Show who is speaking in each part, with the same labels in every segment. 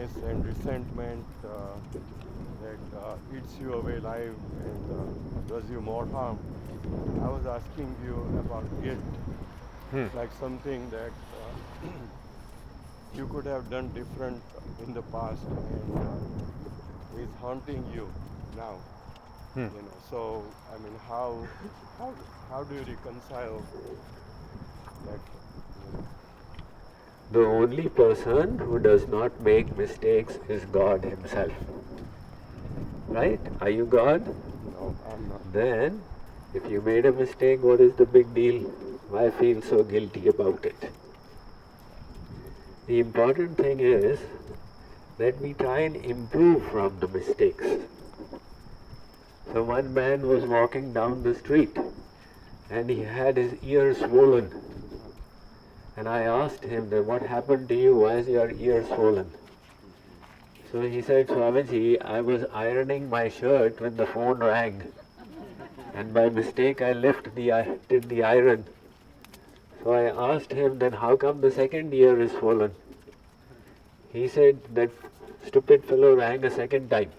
Speaker 1: bitterness and resentment that eats you away alive and does you more harm. I was asking you about guilt,
Speaker 2: Hmm.
Speaker 1: like something that you could have done different in the past and is haunting you now.
Speaker 2: Hmm.
Speaker 1: So I mean, how how do you reconcile that? You know?
Speaker 2: The only person who does not make mistakes is God Himself. Right? Are you God?
Speaker 1: No, I'm not.
Speaker 2: Then, if you made a mistake, what is the big deal? Why feel so guilty about it? The important thing is that we try and improve from the mistakes. So one man was walking down the street and he had his ear swollen. And I asked him, that, what happened to you? Why is your ear swollen? So he said, Swamiji, I was ironing my shirt when the phone rang. And by mistake I did the iron. So I asked him, then how come the second ear is swollen? He said, that stupid fellow rang a second time.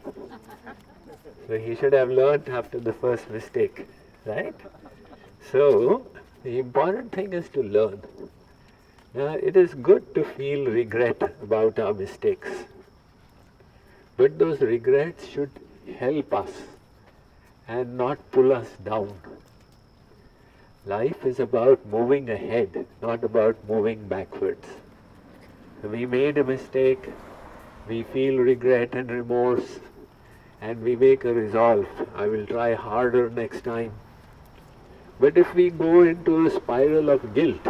Speaker 2: So he should have learned after the first mistake, right? So the important thing is to learn. Now it is good to feel regret about our mistakes. But those regrets should help us and not pull us down. Life is about moving ahead, not about moving backwards. We made a mistake, we feel regret and remorse, and we make a resolve, I will try harder next time. But if we go into a spiral of guilt,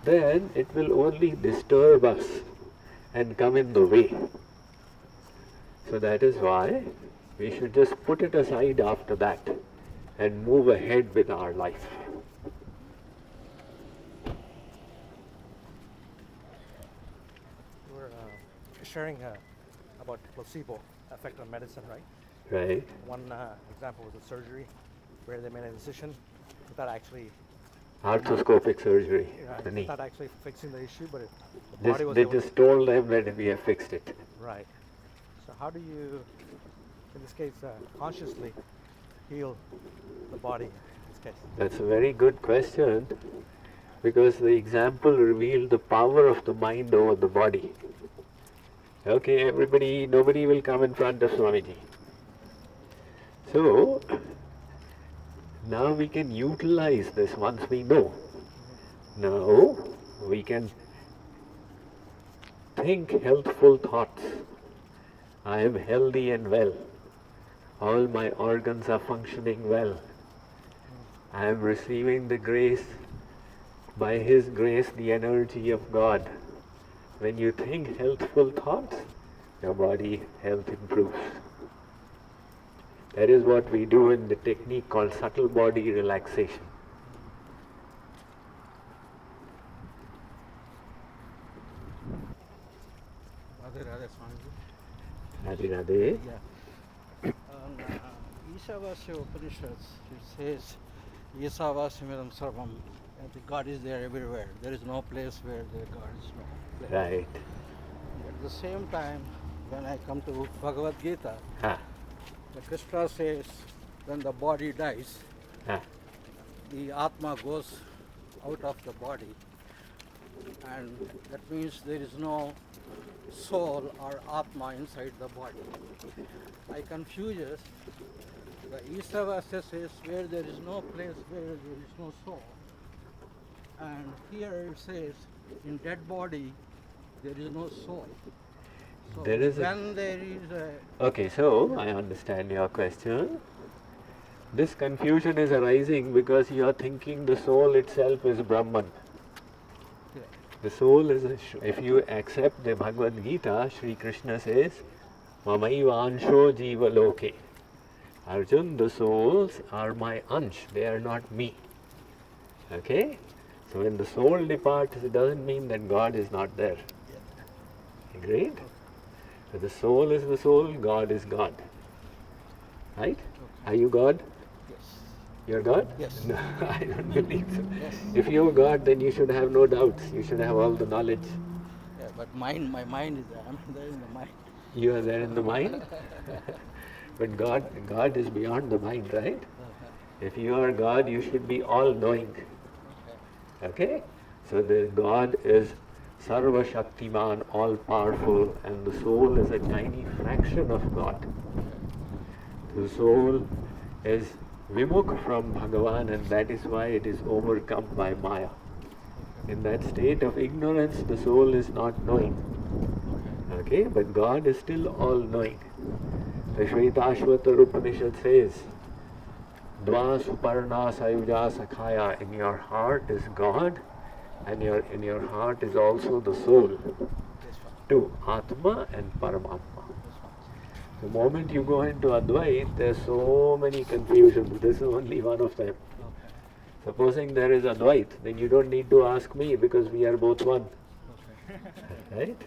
Speaker 2: then it will only disturb us and come in the way. So that is why we should just put it aside after that and move ahead with our life.
Speaker 3: We're sharing about placebo effect on medicine, right?
Speaker 2: Right?
Speaker 3: One example was a surgery where they made an incision without actually
Speaker 2: Arthroscopic surgery, the knee.
Speaker 3: without actually fixing the issue, but the body was
Speaker 2: They
Speaker 3: able
Speaker 2: just told them that we have fixed it.
Speaker 3: right. So how do you, in this case, consciously heal the body in this case?
Speaker 2: That's a very good question, because the example revealed the power of the mind over the body. Okay, nobody will come in front of Swamiji. So, now we can utilize this once we know. Now, we can think healthful thoughts. I am healthy and well. All my organs are functioning well. I am receiving the grace, by His grace, the energy of God. When you think healthful thoughts, your body health improves. That is what we do in the technique called subtle body relaxation.
Speaker 4: Radha Swamiji.
Speaker 2: Radhe Radhe.
Speaker 4: Yeah. Ishavasya Upanishads, it says, Isavasyamiram Sarvam, and the God is there everywhere. There is no place where the God is not.
Speaker 2: Right.
Speaker 4: At the same time, when I come to Bhagavad Gita,
Speaker 2: Ah.
Speaker 4: the Krishna says, when the body dies,
Speaker 2: Ah.
Speaker 4: the Atma goes out of the body, and that means there is no soul or Atma inside the body. I confuses, the Isavasya says where there is no place where there is no soul, and here it says in dead body there is no soul. So
Speaker 2: There is
Speaker 4: when there is a
Speaker 2: Okay, so I understand your question. This confusion is arising because you are thinking the soul itself is Brahman. The soul is, if you accept the Bhagavad Gita, Sri Krishna says, Mamaiva ansho jiva loke. Arjun, the souls are my ansh, they are not me. Okay? So when the soul departs, it doesn't mean that God is not there. Agreed? So the soul is the soul, God is God. Right? Are you God?
Speaker 4: yes.
Speaker 2: You're God?
Speaker 4: Yes.
Speaker 2: No, I don't believe so.
Speaker 4: Yes.
Speaker 2: If you're God, then you should have no doubts. You should have all the knowledge.
Speaker 4: Yes. But mind, my mind is there. I'm there in the mind.
Speaker 2: You are there in the mind. But God is beyond the mind, right? If you are God, you should be all-knowing. Okay? So the God is Sarva Shaktiman, all-powerful, and the soul is a tiny fraction of God. The soul is vimukh from Bhagavan, and that is why it is overcome by Maya. In that state of ignorance, the soul is not knowing. Okay? But God is still all-knowing. The Shvetashvatar Upanishad says, Dva Suparna Sayuja Sakhaya, in your heart is God, and in your heart is also the soul. Two, Atma and Paramatma. The moment you go into Advait, there are so many confusions. This is only one of them. Supposing there is Advait, then you don't need to ask me because we are both one. Right?